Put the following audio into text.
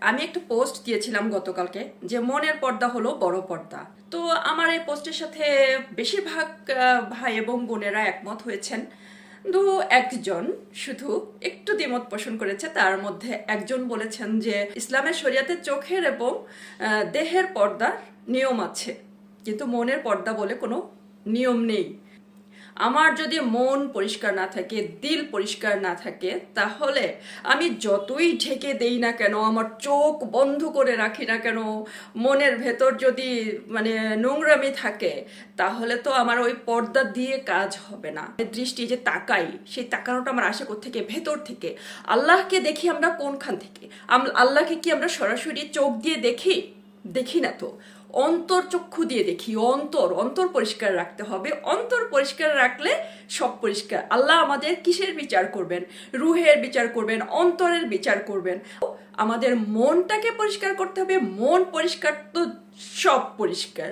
আমি একটা পোস্ট দিয়েছিলাম গতকালকে যে মনের পর্দা হলো বড় পর্দা। তো আমার এই পোস্টের সাথে বেশিরভাগ ভাই এবং বোনেরা একমত হয়েছেন। তো একজন শুধু একটু দ্বিমত পোষণ করেছে, তার মধ্যে একজন বলেছেন যে ইসলামের শরিয়াতে চোখের এবং দেহের পর্দার নিয়ম আছে, কিন্তু মনের পর্দা বলে কোনো নিয়ম নেই। আমার যদি মন পরিষ্কার না থাকে, দিল পরিষ্কার না থাকে, তাহলে আমি যতই ঢেকে দেই না কেন, আমার চোখ বন্ধ করে রাখি না কেন, মনের ভেতর যদি নোংরামি থাকে, তাহলে তো আমার ওই পর্দা দিয়ে কাজ হবে না। দৃষ্টি যে তাকাই, সেই তাকানোটা আমার আসে কোত্থেকে? ভেতর থেকে। আল্লাহকে দেখি আমরা কোনখান থেকে? আল্লাহকে কি আমরা সরাসরি চোখ দিয়ে দেখি? দেখি না তো। অন্তর চক্ষু দিয়ে দেখি। অন্তর অন্তর পরিষ্কার রাখতে হবে। অন্তর পরিষ্কার রাখলে সব পরিষ্কার। আল্লাহ আমাদের কিসের বিচার করবেন? রুহের বিচার করবেন, অন্তরের বিচার করবেন। আমাদের মনটাকে পরিষ্কার করতে হবে। মন পরিষ্কার তো সব পরিষ্কার।